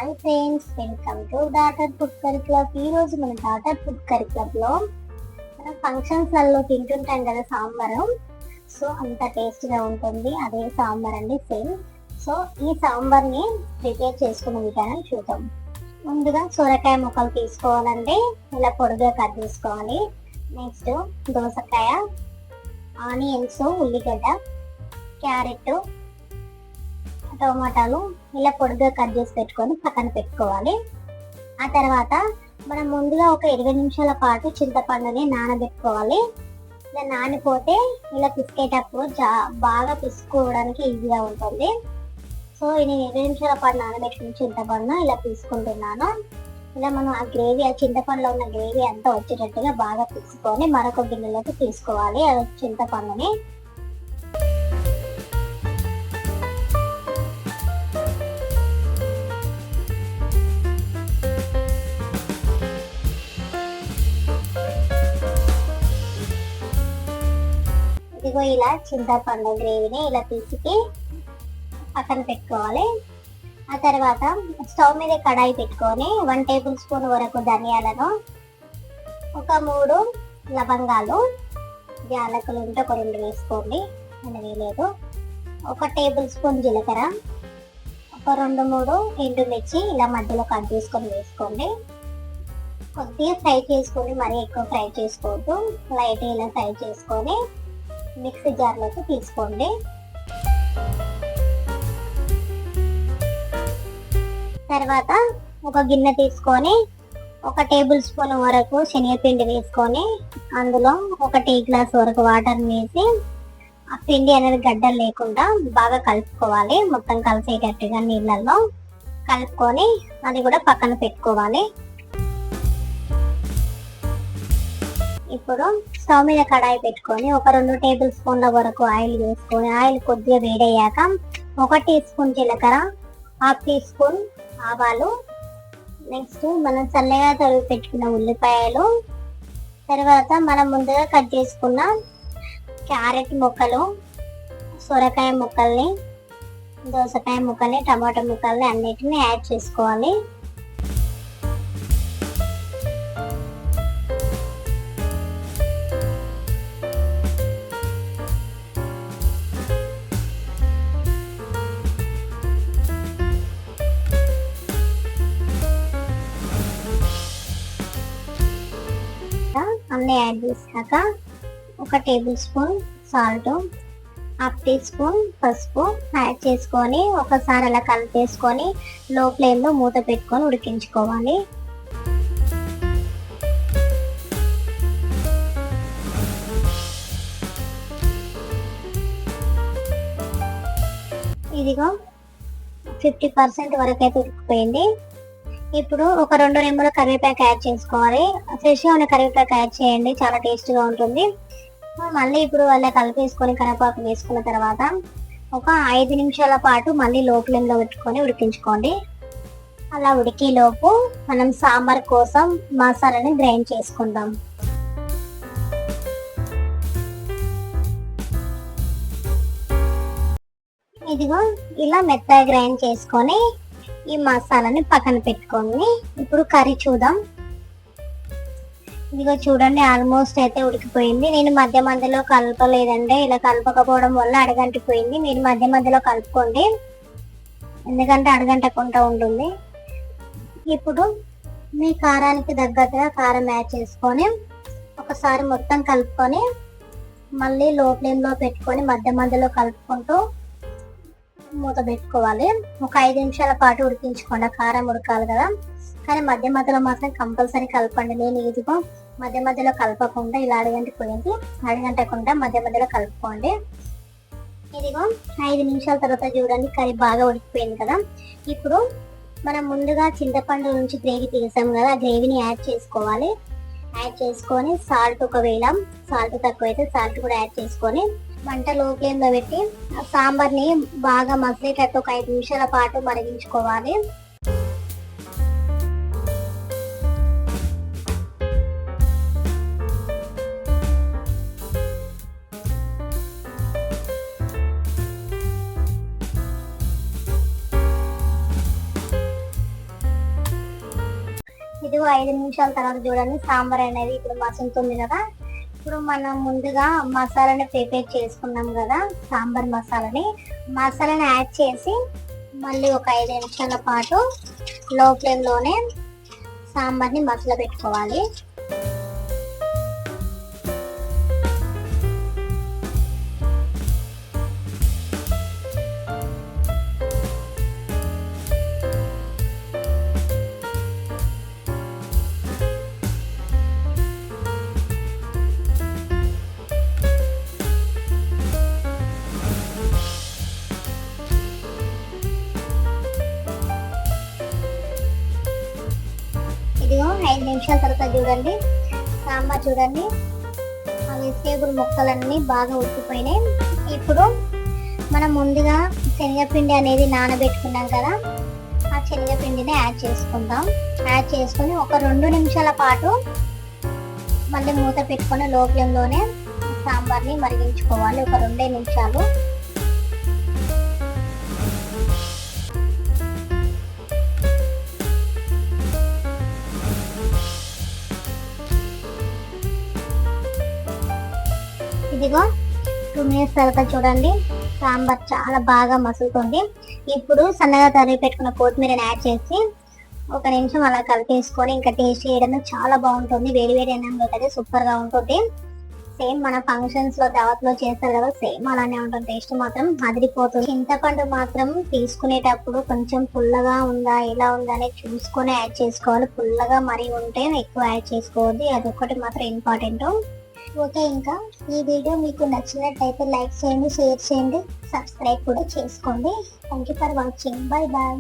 Hi friends, welcome to daughter food curry club. ఈరోజు మన daughter food curry క్లబ్లో మనం ఫంక్షన్స్లలో తింటుంటాం కదా సాంబారు. సో అంత టేస్ట్గా ఉంటుంది అదే సాంబార్ అండి, సేమ్. సో ఈ సాంబార్ని ప్రిపేర్ చేసుకునే విధానం చూద్దాం. ముందుగా సొరకాయ ముక్కలు తీసుకోవాలండి, ఇలా పొడిగా కట్ చేసుకోవాలి. నెక్స్ట్ దోసకాయ, ఆనియన్స్, ఉల్లిగడ్డ, క్యారెట్, టమాటాలు ఇలా పొడిగా కట్ చేసి పెట్టుకొని పక్కన పెట్టుకోవాలి. ఆ తర్వాత మనం ముందుగా ఒక 20 నిమిషాల పాటు చింతపండుని నానబెట్టుకోవాలి. ఇలా నానిపోతే ఇలా పిసికేటప్పుడు బాగా పిసుకోవడానికి ఈజీగా ఉంటుంది. సో నేను 20 నిమిషాల పాటు నానబెట్టుకుని చింతపండు ఇలా తీసుకుంటున్నాను. ఇలా మనం ఆ గ్రేవీ, ఆ చింతపండులో ఉన్న గ్రేవీ అంతా వచ్చేటట్టుగా బాగా తీసుకొని మరొక గిన్నెలోకి తీసుకోవాలి ఆ చింతపండుని. ఇదిగో ఇలా చింతపండు గ్రేవీని ఇలా తీసుకి పక్కన పెట్టుకోవాలి. ఆ తర్వాత స్టవ్ మీద కడాయి పెట్టుకొని 1 టేబుల్ స్పూన్ వరకు ధనియాలను, ఒక 3 లవంగాలు, యాలకులు ఉంటే ఒక 2 వేసుకోండి, నేను వేయలేదు. 1 టేబుల్ స్పూన్ జీలకర్ర, ఒక 2-3 ఎండుమిర్చి ఇలా మధ్యలో కట్ చేసుకొని వేసుకోండి. కొద్దిగా ఫ్రై చేసుకోండి, మరీ ఎక్కువ ఫ్రై చేసుకోవద్దు. లైట్ ఇలా ఫ్రై చేసుకొని మిక్సీ జార్లోకి తీసుకోండి. తర్వాత ఒక గిన్నె తీసుకొని 1 టేబుల్ స్పూన్ వరకు శనగపిండి వేసుకొని అందులో 1 టీ గ్లాస్ వరకు వాటర్ వేసి ఆ పిండి అనేది గడ్డలు లేకుండా బాగా కలుపుకోవాలి. మొత్తం కలిసేటట్టుగా నీళ్ళల్లో కలుపుకొని అది కూడా పక్కన పెట్టుకోవాలి. ఇప్పుడు స్టవ్ మీద కడాయి పెట్టుకొని ఒక 2 టేబుల్ స్పూన్ల వరకు ఆయిల్ వేసుకొని ఆయిల్ కొద్దిగా వేడయ్యాక 1 టీ స్పూన్ జీలకర్ర, 1/2 టీ స్పూన్ ఆవాలు, నెక్స్ట్ మనం చల్లగా తరిగి పెట్టుకున్న ఉల్లిపాయలు, తర్వాత మనం ముందుగా కట్ చేసుకున్న క్యారెట్ ముక్కలు, సొరకాయ ముక్కల్ని, దోసకాయ ముక్కల్ని, టమాటా ముక్కల్ని అన్నిటిని యాడ్ చేసుకోవాలి. అన్నీ యాడ్ చేశాక 1 tablespoon salt, 1/2 teaspoon పసుపు యాడ్ చేసుకొని ఒకసారి అలా కలిపేసుకొని లో ఫ్లేమ్లో మూత పెట్టుకొని ఉడికించుకోవాలి. ఇదిగో 50% వరకు అయితే ఉడికిపోయింది. ఇప్పుడు ఒక 2 రెమ్మల కరివేపాకు యాడ్ చేసుకోవాలి. ఫ్రెష్గా ఉన్న కరివేపాకు యాడ్ చేయండి, చాలా టేస్ట్గా ఉంటుంది. మళ్ళీ ఇప్పుడు అలా కలిపేసుకొని కరివేపాకు వేసుకున్న తర్వాత ఒక 5 నిమిషాల పాటు మళ్ళీ లో ఫ్లేమ్లో పెట్టుకొని ఉడికించుకోండి. అలా ఉడికేలోపు మనం సాంబార్ కోసం మసాలాని గ్రైండ్ చేసుకుందాం. ఇదిగో ఇలా మెత్తగా గ్రైండ్ చేసుకొని ఈ మసాలాని పక్కన పెట్టుకోండి. ఇప్పుడు కర్రీ చూద్దాం. ఇదిగో చూడండి, ఆల్మోస్ట్ అయితే ఉడికిపోయింది. నేను మధ్య మధ్యలో కలపలేదండి, ఇలా కలపకపోవడం వల్ల అడగంటిపోయింది. మీరు మధ్య మధ్యలో కలుపుకోండి, ఎందుకంటే అడగంటకుండా ఉంటుంది. ఇప్పుడు మీ కారానికి తగ్గట్టుగా కారం యాడ్ చేసుకొని ఒకసారి మొత్తం కలుపుకొని మళ్ళీ లో ఫ్లేమ్లో పెట్టుకొని మధ్య మధ్యలో కలుపుకుంటూ మూత పెట్టుకోవాలి. ఒక 5 నిమిషాల పాటు ఉడికించుకోండి, కారం ఉడకాలి కదా. కానీ మధ్య మధ్యలో మాత్రం కంపల్సరీ కలపండి. నేను ఇదిగో మధ్య మధ్యలో కలపకుండా ఇలా అడగంటకుండా మధ్య మధ్యలో కలుపుకోండి. ఇదిగో 5 నిమిషాల తర్వాత చూడండి, కర్రీ బాగా ఉడికిపోయింది కదా. ఇప్పుడు మనం ముందుగా చింతపండు నుంచి గ్రేవీ తీసాం కదా, ఆ గ్రేవీని యాడ్ చేసుకోవాలి. యాడ్ చేసుకొని సాల్ట్, ఒకవేళ సాల్ట్ తక్కువైతే సాల్ట్ కూడా యాడ్ చేసుకొని మంట లో ఫ్లేమ్లో పెట్టి సాంబార్ని బాగా మసిలేటట్టు ఒక 5 నిమిషాల పాటు మరిగించుకోవాలి. ఇది 5 నిమిషాల తర్వాత చూడండి సాంబార్ అనేది ఇప్పుడు మసులుతుంది కదా. ఇప్పుడు మనం ముందుగా మసాలాని ప్రిపేర్ చేసుకున్నాం కదా, సాంబార్ మసాలాని యాడ్ చేసి మళ్ళీ ఒక 5 నిమిషాల పాటు లో ఫ్లేమ్లోనే సాంబార్ని మసాలా పెట్టుకోవాలి. ఇదిగో 5 నిమిషాల తర్వాత చూడండి సాంబార్ చూడండి, ఆ వెజిటేబుల్ ముక్కలన్నీ బాగా ఉడికిపోయినాయి. ఇప్పుడు మనం ముందుగా శనగపిండి అనేది నానబెట్టుకున్నాం కదా, ఆ శనగపిండిని యాడ్ చేసుకుందాం. యాడ్ చేసుకొని ఒక 2 నిమిషాల పాటు మళ్ళీ మూత పెట్టుకొని లో ఫ్లేమ్లోనే సాంబార్ని మరిగించుకోవాలి ఒక 2 నిమిషాలు. ఇదిగో 2 మినిట్స్ తర్వాత చూడండి సాంబార్ చాలా బాగా మసులుతుంది. ఇప్పుడు సన్నగా తరిగి పెట్టుకున్న కొత్తిమీరని యాడ్ చేసి 1 నిమిషం అలా కలిపేసుకొని ఇంకా టేస్ట్ చేయడం చాలా బాగుంటుంది. వేడి వేడి అన్నంలో అయితే సూపర్ గా ఉంటుంది. సేమ్ మన ఫంక్షన్స్ లో దావత్లో చేస్తారు కదా, సేమ్ అలానే ఉంటుంది. టేస్ట్ మాత్రం అదిరిపోతుంది. చింతపండు మాత్రం తీసుకునేటప్పుడు కొంచెం పుల్లగా ఉందా ఎలా ఉందా అనేది చూసుకొని యాడ్ చేసుకోవాలి. పుల్లగా మరీ ఉంటే ఎక్కువ యాడ్ చేసుకోవద్దు, అదొకటి మాత్రం ఇంపార్టెంట్. ఓకే, ఇంకా ఈ వీడియో మీకు నచ్చినట్టయితే లైక్ చేయండి, షేర్ చేయండి, సబ్స్క్రైబ్ కూడా చేసుకోండి. Thank you for watching. Bye bye.